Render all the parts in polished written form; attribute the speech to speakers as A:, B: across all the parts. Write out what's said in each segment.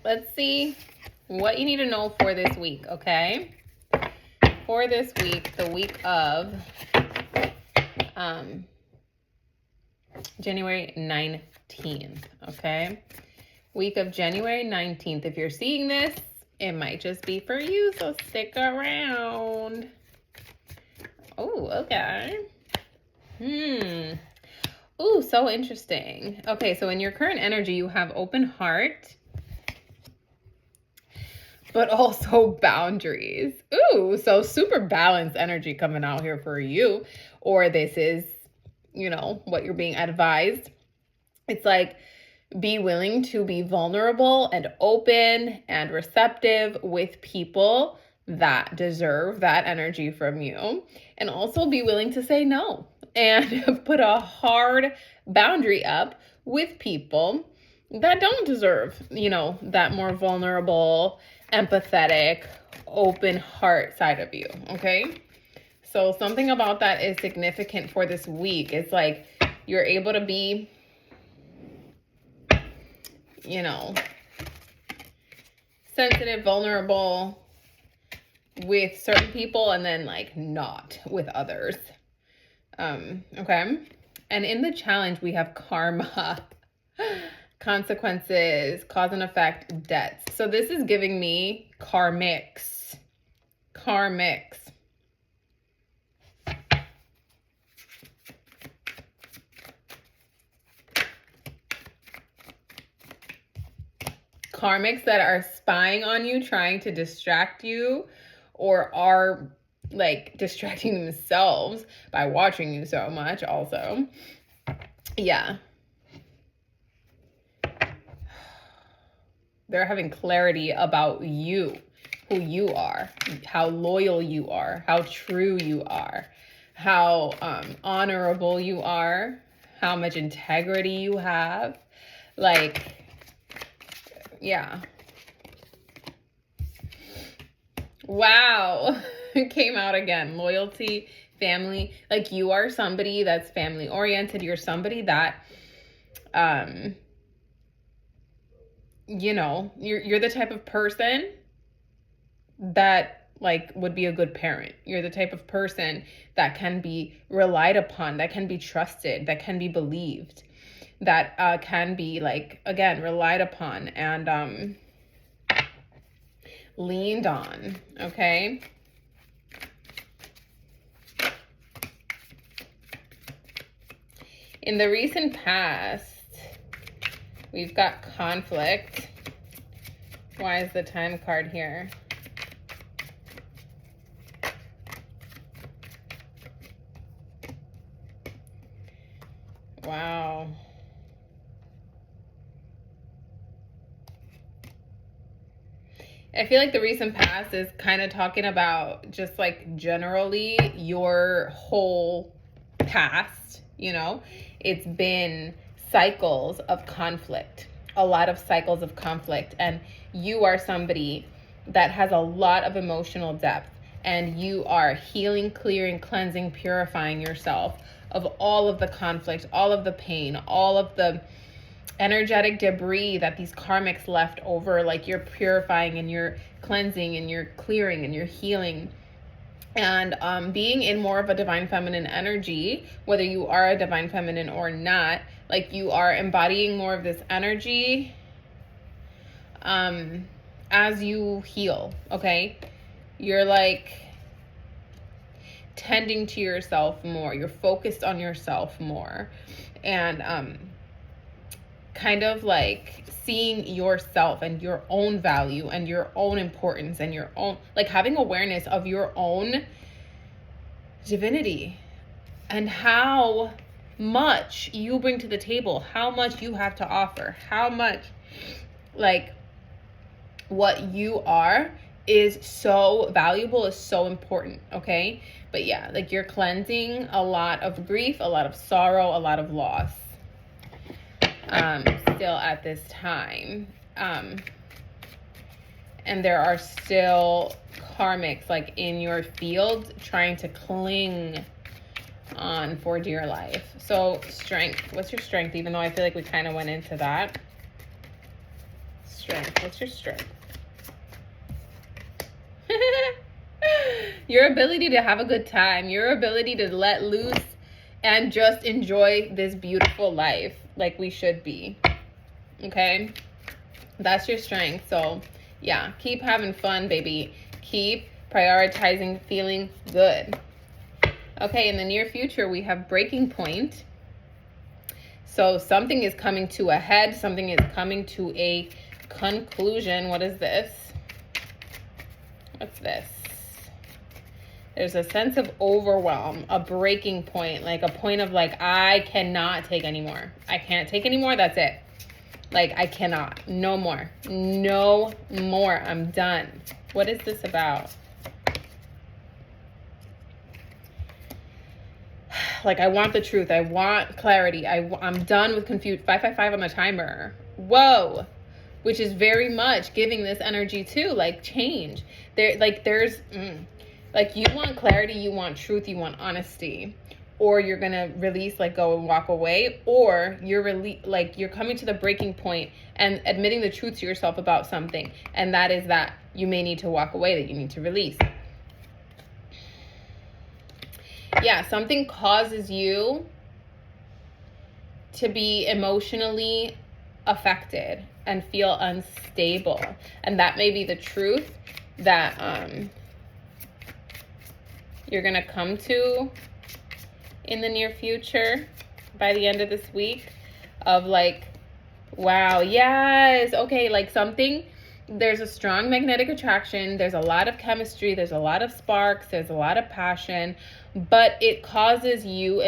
A: let's see what you need to know for this week, okay? For this week, the week of January 19th, okay? Week of January 19th. If you're seeing this, it might just be for you, so stick around. Oh, okay. Ooh, so interesting. Okay, so in your current energy, you have open heart, but also boundaries. Ooh, so super balanced energy coming out here for you. Or this is, you know, what you're being advised. It's like, be willing to be vulnerable and open and receptive with people that deserve that energy from you. And also be willing to say no and put a hard boundary up with people that don't deserve, you know, that more vulnerable, empathetic, open heart side of you, okay? So something about that is significant for this week. It's like you're able to be, you know, sensitive, vulnerable with certain people and then like not with others. Okay. And in the challenge, we have karma, consequences, cause and effect, debts. So this is giving me karmics. Karmics. Karmics that are spying on you, trying to distract you, or are like distracting themselves by watching you so much also. Yeah. They're having clarity about you, who you are, how loyal you are, how true you are, how honorable you are, how much integrity you have. Like, yeah. Wow. It came out again. Loyalty, family. Like, you are somebody that's family oriented. You're somebody that, you know, you're the type of person that like would be a good parent. You're the type of person that can be relied upon, that can be trusted, that can be believed, that can be like, again, relied upon and leaned on, okay? In the recent past, we've got conflict. Why is the time card here? Wow. I feel like the recent past is kind of talking about just like generally your whole past, you know? It's been cycles of conflict, a lot of cycles of conflict. And you are somebody that has a lot of emotional depth, and you are healing, clearing, cleansing, purifying yourself of all of the conflict, all of the pain, all of the energetic debris that these karmics left over. Like, you're purifying and you're cleansing and you're clearing and you're healing. And being in more of a divine feminine energy, whether you are a divine feminine or not, like, you are embodying more of this energy as you heal, okay? You're like tending to yourself more. You're focused on yourself more. And kind of like seeing yourself and your own value and your own importance and your own, like, having awareness of your own divinity and how much you bring to the table, how much you have to offer, how much, like, what you are is so valuable, is so important, okay? But yeah, like, you're cleansing a lot of grief, a lot of sorrow, a lot of loss still at this time. And there are still karmics like in your field trying to cling on for dear life. So strength, what's your strength? Even though I feel like we kind of went into that. strength? What's your strength? Your ability to have a good time, your ability to let loose and just enjoy this beautiful life like we should be. Okay? That's your strength. So, yeah, keep having fun, baby. Keep prioritizing feeling good. Okay, in the near future, we have breaking point. So something is coming to a head. Something is coming to a conclusion. What is this? What's this? There's a sense of overwhelm, a breaking point, like a point of like, I cannot take anymore. I can't take anymore. That's it. Like, I cannot. No more. No more. I'm done. What is this about? Like, I want the truth. I want clarity. I'm done with confusion. 555 on the timer. Whoa. Which is very much giving this energy too, like change. Like you want clarity, you want truth, you want honesty. Or you're gonna release, like go and walk away, or you're coming to the breaking point and admitting the truth to yourself about something. And that is that you may need to walk away, that you need to release. Yeah, something causes you to be emotionally affected and feel unstable. And that may be the truth that you're going to come to in the near future by the end of this week of like, wow, yes, okay, like something, there's a strong magnetic attraction, there's a lot of chemistry, there's a lot of sparks, there's a lot of passion, but it causes you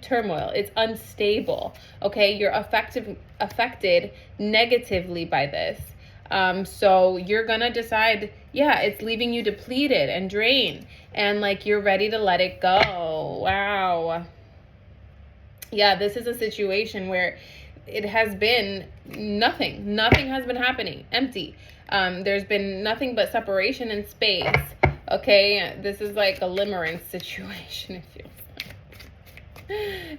A: turmoil. It's unstable. Okay, you're affected negatively by this. So you're gonna decide, yeah, it's leaving you depleted and drained, and like you're ready to let it go. Wow. Yeah, this is a situation where it has been nothing has been happening, empty. There's been nothing but separation and space. Okay, this is like a limerence situation, it feels like.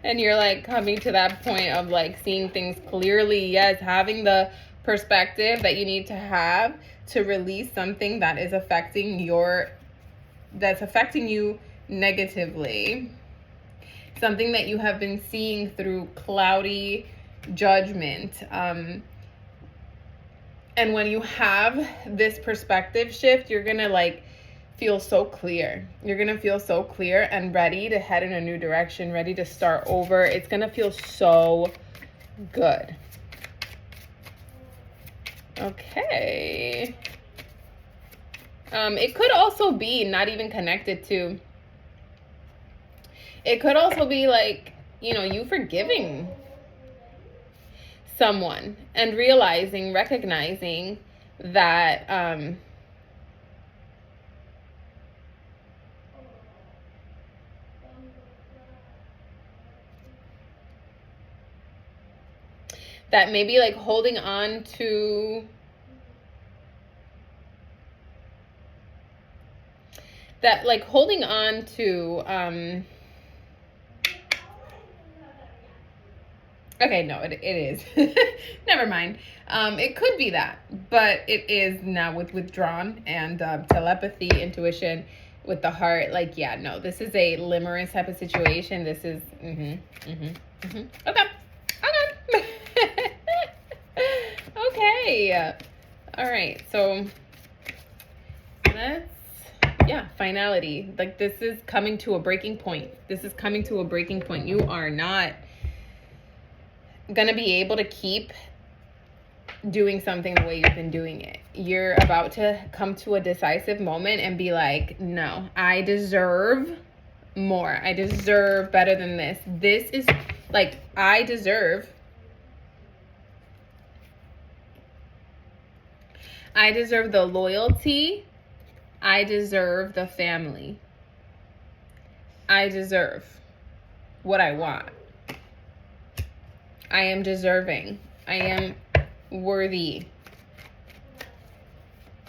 A: And you're like coming to that point of like seeing things clearly. Yes, having the perspective that you need to have to release something that is affecting you negatively. Something that you have been seeing through cloudy judgment. And when you have this perspective shift, you're gonna like feel so clear. You're gonna feel so clear and ready to head in a new direction, ready to start over. It's gonna feel so good. Okay. It could also be not even connected to, it could also be like, you forgiving someone and recognizing that that maybe like holding on to okay, no, it is. Never mind. It could be that, but it is now with withdrawn and telepathy, intuition with the heart. Like, yeah, no, this is a limerence type of situation. This is, Okay. Okay. All right. So finality. Like this is coming to a breaking point. You are not gonna be able to keep doing something the way you've been doing it. You're about to come to a decisive moment and be like, no, I deserve more. I deserve better than this. This is like, I deserve the loyalty. I deserve the family. I deserve what I want. I am deserving. I am worthy.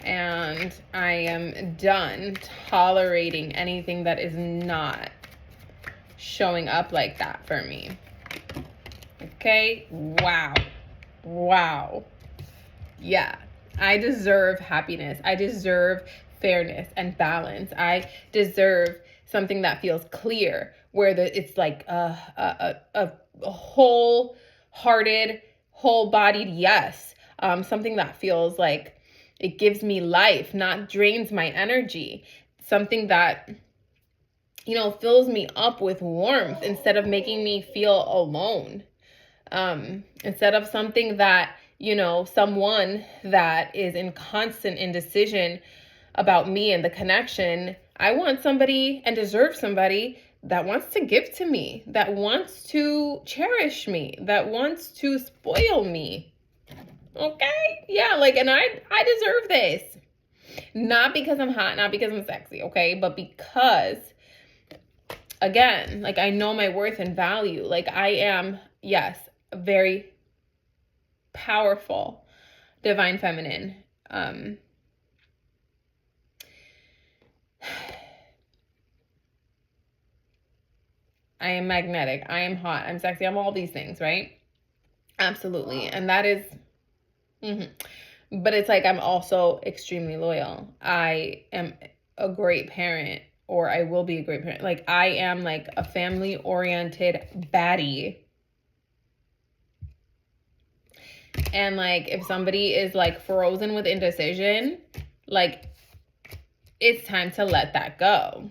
A: And I am done tolerating anything that is not showing up like that for me. Okay? Wow. Yeah, I deserve happiness. I deserve fairness and balance. I deserve something that feels clear, where it's like a wholehearted, whole-bodied yes. Something that feels like it gives me life, not drains my energy. Something that, fills me up with warmth instead of making me feel alone. Instead of something that, someone that is in constant indecision about me and the connection. I want somebody and deserve somebody that wants to give to me, that wants to cherish me, that wants to spoil me. Okay? Yeah, and I deserve this. Not because I'm hot, not because I'm sexy, okay? But because, again, I know my worth and value. I am, yes, a very powerful divine feminine. I am magnetic. I am hot. I'm sexy. I'm all these things, right? Absolutely. And that is, but it's I'm also extremely loyal. I am a great parent, or I will be a great parent. I am a family oriented baddie. And if somebody is frozen with indecision, it's time to let that go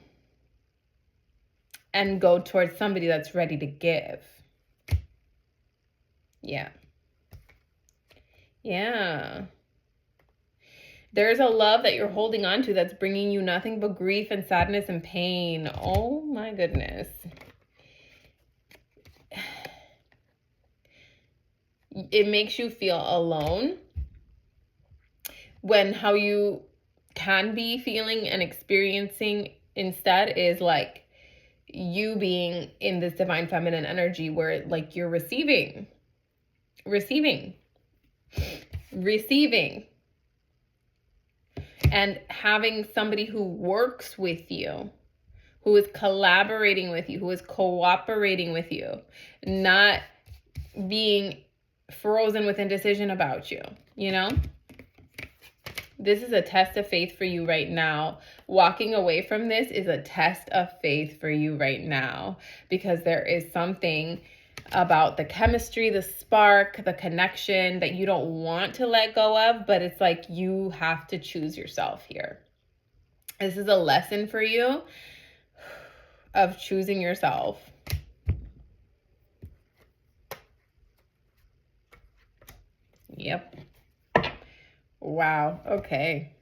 A: and go towards somebody that's ready to give. Yeah. Yeah. There's a love that you're holding on to that's bringing you nothing but grief and sadness and pain. Oh my goodness. It makes you feel alone, when how you can be feeling and experiencing instead is you being in this divine feminine energy, where you're receiving, and having somebody who works with you, who is collaborating with you, who is cooperating with you, not being frozen with indecision about you, This is a test of faith for you right now. Walking away from this is a test of faith for you right now, because there is something about the chemistry, the spark, the connection that you don't want to let go of, but it's you have to choose yourself here. This is a lesson for you of choosing yourself. Yep. Wow. Okay.